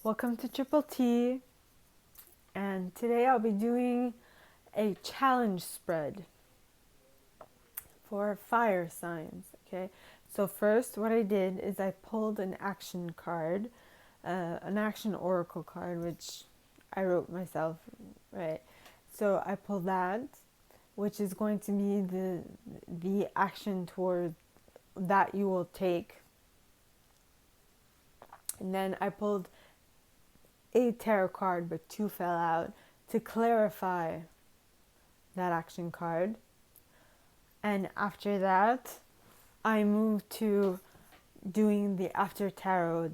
Welcome to Triple T, and today I'll be doing a challenge spread for fire signs. Okay, so first, what I did is I pulled an action card, an action oracle card, which I wrote myself, right? So I pulled that, which is going to be the action toward that you will take, and then I pulled a tarot card, but two fell out to clarify that action card. And after that, I moved to doing the after tarot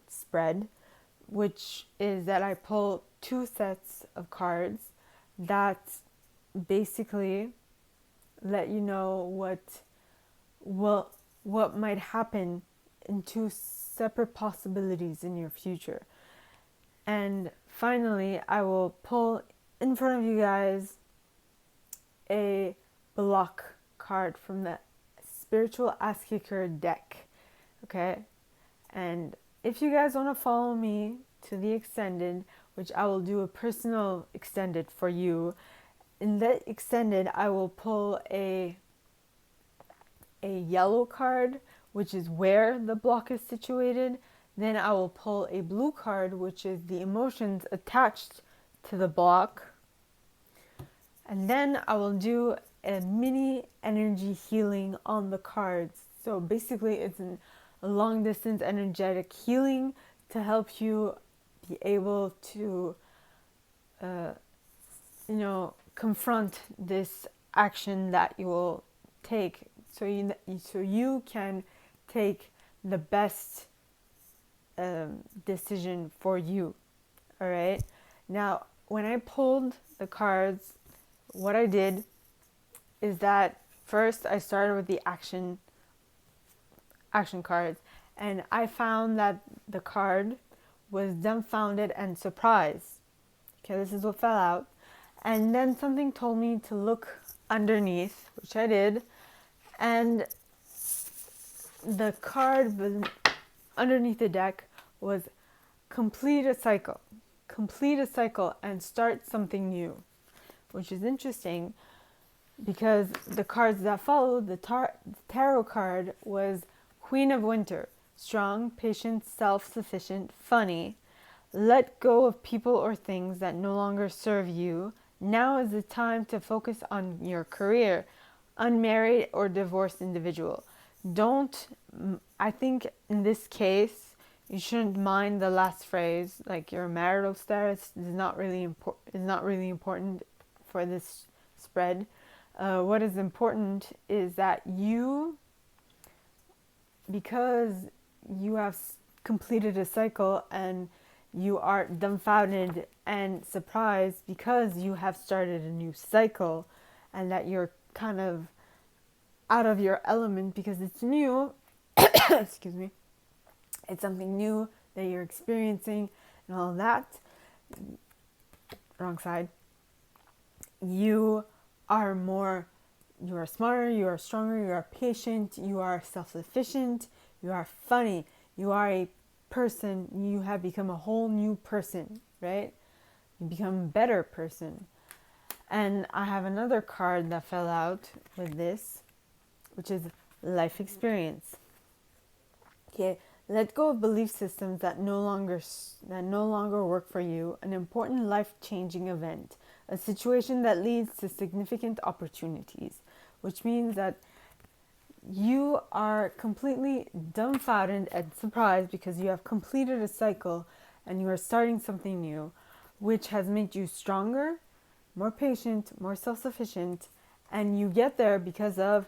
spread, which is that I pull two sets of cards that basically let you know what might happen in two separate possibilities in your future. And finally, I will pull in front of you guys a block card from the Spiritual Ass Kicker deck. Okay? And if you guys want to follow me to the extended, which I will do a personal extended for you, in that extended I will pull a yellow card, which is where the block is situated. Then I will pull a blue card, which is the emotions attached to the block. And then I will do a mini energy healing on the cards. So basically, it's a long distance energetic healing to help you be able to, confront this action that you will take. So you can take the best decision for you. All right. Now, when I pulled the cards, what I did is that first I started with the action cards, and I found that the card was dumbfounded and surprised. Okay, this is what fell out. And then something told me to look underneath, which I did, and the card was underneath the deck was complete a cycle and start something new, which is interesting because the cards that followed, the tarot card was Queen of Winter, strong, patient, self-sufficient, funny. Let go of people or things that no longer serve you. Now is the time to focus on your career. Unmarried or divorced individual. I think in this case, you shouldn't mind the last phrase, like your marital status is not really important for this spread. What is important is that because you have completed a cycle and you are dumbfounded and surprised because you have started a new cycle, and that you're kind of out of your element because it's new. Excuse me. It's something new that you're experiencing and all that. Wrong side. You are smarter, you are stronger, you are patient, you are self-sufficient, you are funny, you are a person, you have become a whole new person, right? You become a better person. And I have another card that fell out with this, which is life experience. Okay, let go of belief systems that no longer work for you. An important life-changing event, a situation that leads to significant opportunities, which means that you are completely dumbfounded and surprised because you have completed a cycle and you are starting something new, which has made you stronger, more patient, more self-sufficient, and you get there because of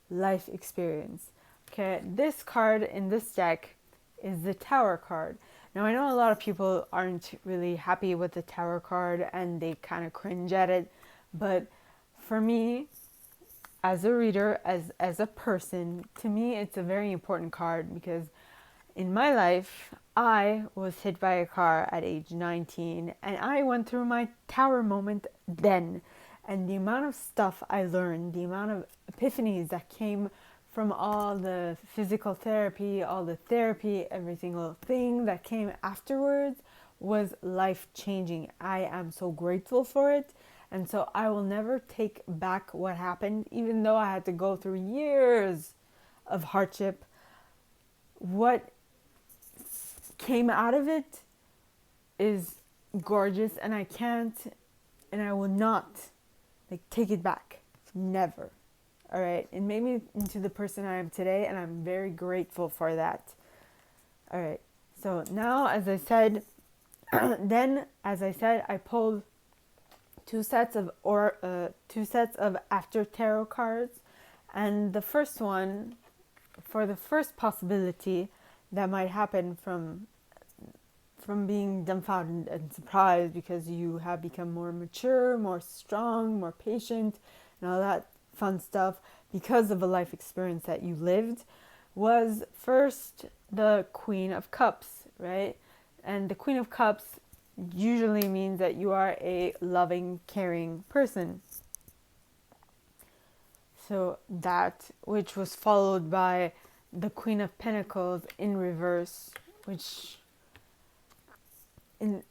life experience. Okay, this card in this deck is the Tower card. Now, I know a lot of people aren't really happy with the Tower card and they kind of cringe at it, but for me, as a reader, as a person, to me it's a very important card because in my life, I was hit by a car at age 19 and I went through my Tower moment then. And the amount of stuff I learned, the amount of epiphanies that came from all the physical therapy, all the therapy, every single thing that came afterwards was life changing. I am so grateful for it. And so I will never take back what happened, even though I had to go through years of hardship. What came out of it is gorgeous, and I can't and I will not take it back. Never. All right. It made me into the person I am today, and I'm very grateful for that. All right. So now, as I said, I pulled two sets of after tarot cards, and the first one, for the first possibility that might happen from being dumbfounded and surprised because you have become more mature, more strong, more patient, and all that fun stuff because of a life experience that you lived, was first the Queen of Cups, right? And the Queen of Cups usually means that you are a loving, caring person. So that, which was followed by the Queen of Pentacles in reverse, which when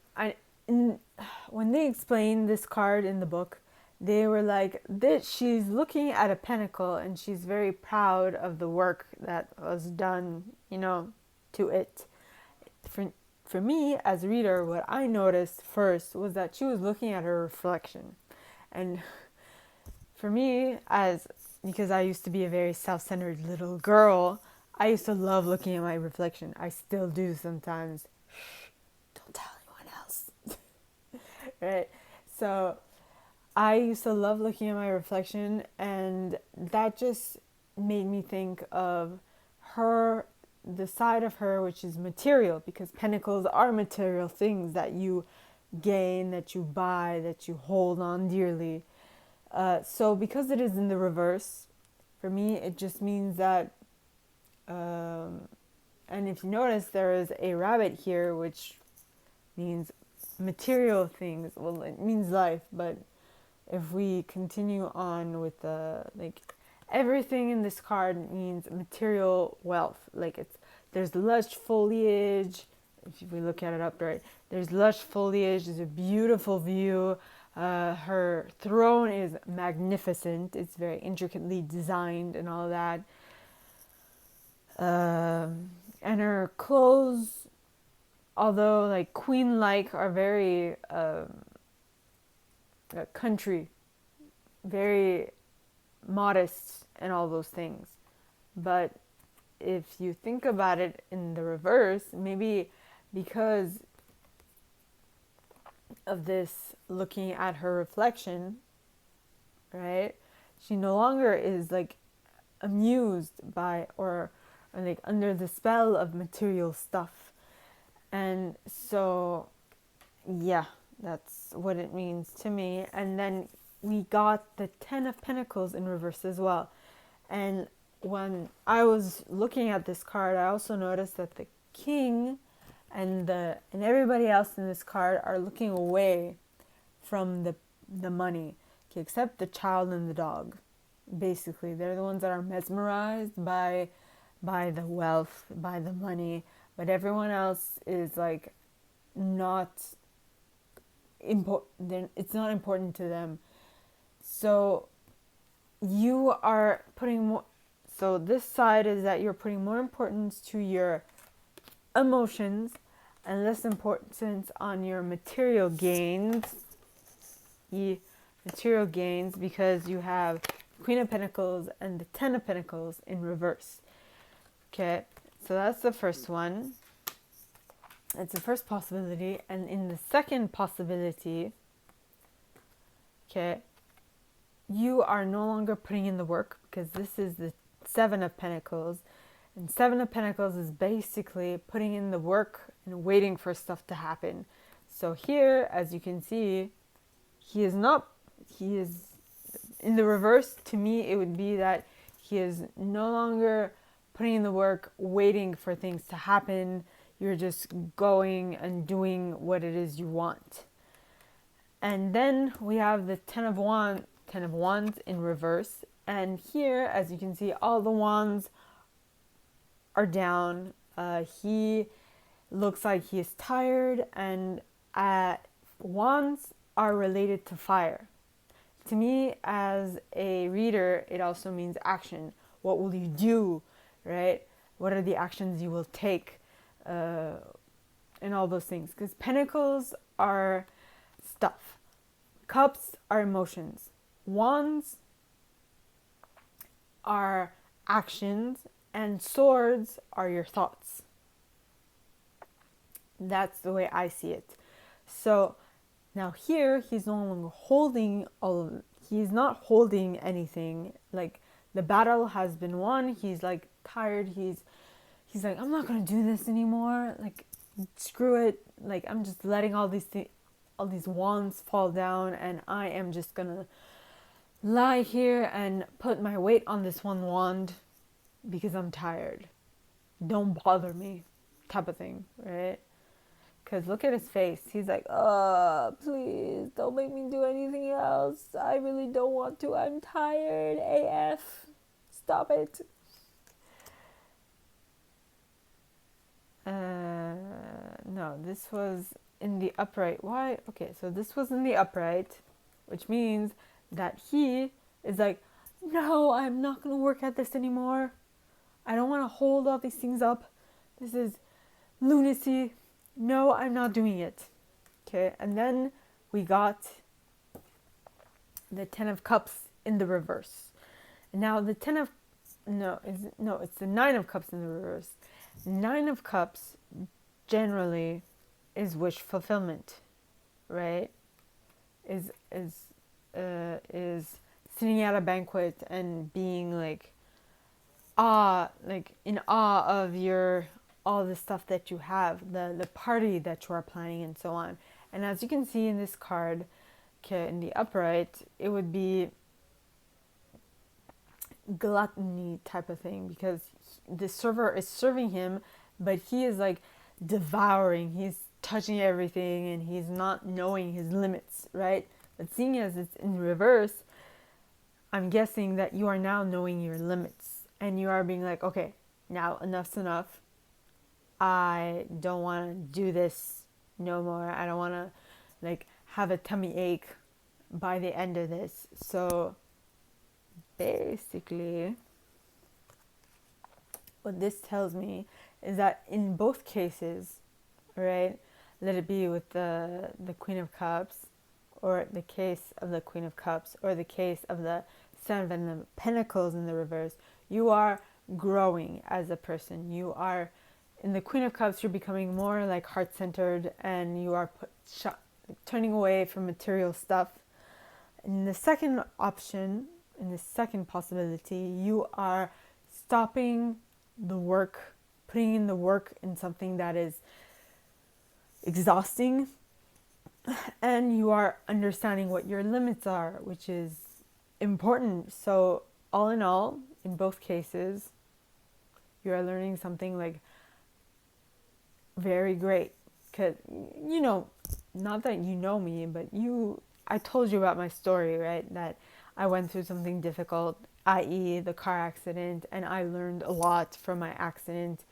they explained this card in the book, they were like, she's looking at a pentacle and she's very proud of the work that was done, to it. For me, as a reader, what I noticed first was that she was looking at her reflection. And for me, because I used to be a very self-centered little girl, I used to love looking at my reflection. I still do sometimes. Don't tell anyone else. Right? So I used to love looking at my reflection, and that just made me think of her, the side of her which is material, because pentacles are material things that you gain, that you buy, that you hold on dearly. So because it is in the reverse, for me it just means that, and if you notice, there is a rabbit here, which means material things. Well, it means life, but if we continue on with everything in this card means material wealth. There's lush foliage. If we look at it up right, there's lush foliage. There's a beautiful view. Her throne is magnificent. It's very intricately designed and all that. And her clothes, although queen-like, are very country, very modest and all those things. But if you think about it in the reverse, maybe because of this looking at her reflection, right, she no longer is amused by or under the spell of material stuff. And so yeah, that's what it means to me. And then we got the Ten of Pentacles in reverse as well. And when I was looking at this card, I also noticed that the King and everybody else in this card are looking away from the money, except the child and the dog. Basically, they're the ones that are mesmerized by the wealth, by the money, but everyone else is not important. It's not important to them. So you are putting more. So this side is that you're putting more importance to your emotions and less importance on your material gains. Because you have Queen of Pentacles and the Ten of Pentacles in reverse. Okay, so that's the first one. It's the first possibility. And in the second possibility, okay, you are no longer putting in the work, because this is the Seven of Pentacles. And Seven of Pentacles is basically putting in the work and waiting for stuff to happen. So here, as you can see, he is in the reverse. To me, it would be that he is no longer putting in the work, waiting for things to happen. You're just going and doing what it is you want. And then we have the Ten of Wands in reverse. And here, as you can see, all the wands are down. He looks like he is tired, and wands are related to fire. To me, as a reader, it also means action. What will you do, right? What are the actions you will take, and all those things? Because pentacles are stuff, cups are emotions, wands are actions, and swords are your thoughts. That's the way I see it. So now here, he's no longer holding he's not holding anything. Like, the battle has been won. He's like tired. He's like, I'm not gonna do this anymore. Like, screw it. Like, I'm just letting all these wands fall down, and I am just gonna lie here and put my weight on this one wand because I'm tired. Don't bother me, type of thing, right? Because look at his face. He's like, please don't make me do anything else. I really don't want to. I'm tired. AF. Stop it. No, this was in the upright. Why? Okay, so this was in the upright, which means that he is like, no, I'm not going to work at this anymore. I don't want to hold all these things up. This is lunacy. No, I'm not doing it. Okay, and then we got the Ten of Cups in the reverse. And now the it's the Nine of Cups in the reverse. Nine of Cups generally is wish fulfillment, right? Is sitting at a banquet and being like in awe of all the stuff that you have, the party that you are planning, and so on. And as you can see in this card, okay, in the upright, it would be gluttony type of thing, because the server is serving him, but he is like devouring. He's touching everything, and he's not knowing his limits, right? But seeing as it's in reverse, I'm guessing that you are now knowing your limits, and you are being like, okay, now enough's enough. I don't want to do this no more. I don't want to like have a tummy ache by the end of this. So basically, what this tells me is that in both cases, right, let it be with the Queen of Cups, or the case of the Queen of Cups, or the case of the Seven of Pentacles in the reverse, you are growing as a person. You are, in the Queen of Cups, you're becoming more like heart-centered, and you are turning away from material stuff. In the second option, in the second possibility, you are stopping the work, putting in the work in something that is exhausting, and you are understanding what your limits are, which is important. So all in all, in both cases, you are learning something like very great. Because, not that you know me, but I told you about my story, right? That I went through something difficult, i.e. the car accident, and I learned a lot from my accident,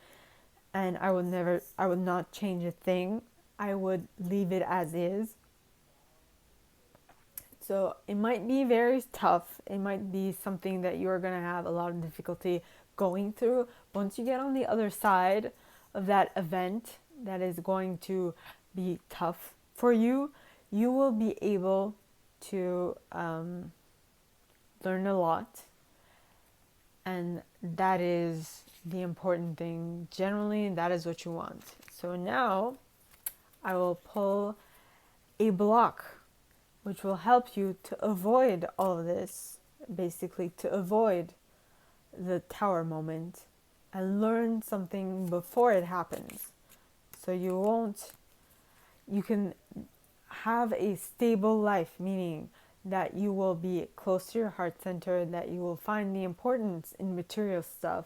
and I would not change a thing. I would leave it as is. So it might be very tough. It might be something that you're going to have a lot of difficulty going through. Once you get on the other side of that event that is going to be tough for you, you will be able to learn a lot. And that is the important thing. Generally, that is what you want. So now I will pull a block, which will help you to avoid all of this, basically to avoid the tower moment and learn something before it happens. So you can have a stable life, meaning that you will be close to your heart center, that you will find the importance in material stuff,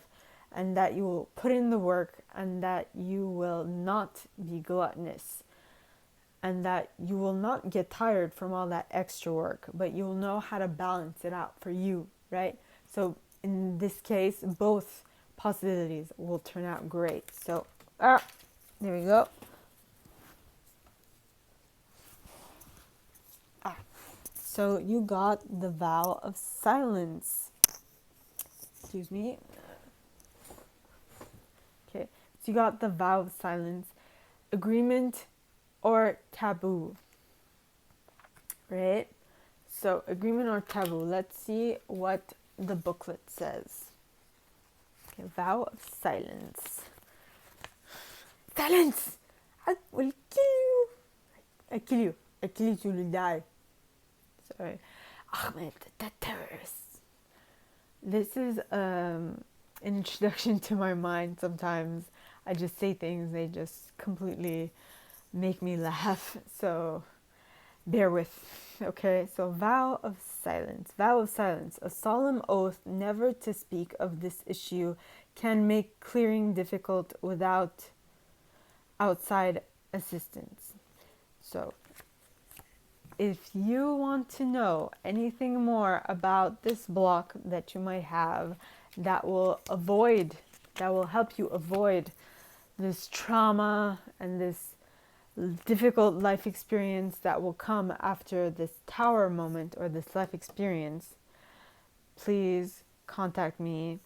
and that you will put in the work, and that you will not be gluttonous, and that you will not get tired from all that extra work, but you'll know how to balance it out for you, right? So in this case, both possibilities will turn out great. So, there we go. So you got the vow of silence. Excuse me. Okay, so you got the vow of silence, agreement, or taboo, right? So agreement or taboo. Let's see what the booklet says. Okay, vow of silence. Silence! I will kill you. I kill you. I kill you, you will die. Sorry. Ahmed, the terrorist. This is an introduction to my mind. Sometimes I just say things, they just completely make me laugh. So bear with. Okay, so vow of silence. Vow of silence. A solemn oath never to speak of this issue can make clearing difficult without outside assistance. So if you want to know anything more about this block that you might have that will help you avoid this trauma and this difficult life experience that will come after this tower moment or this life experience, please contact me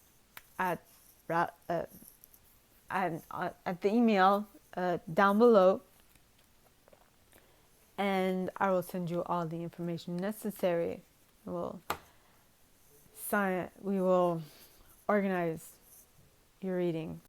at the email down below, and I will send you all the information necessary. We will organize your reading.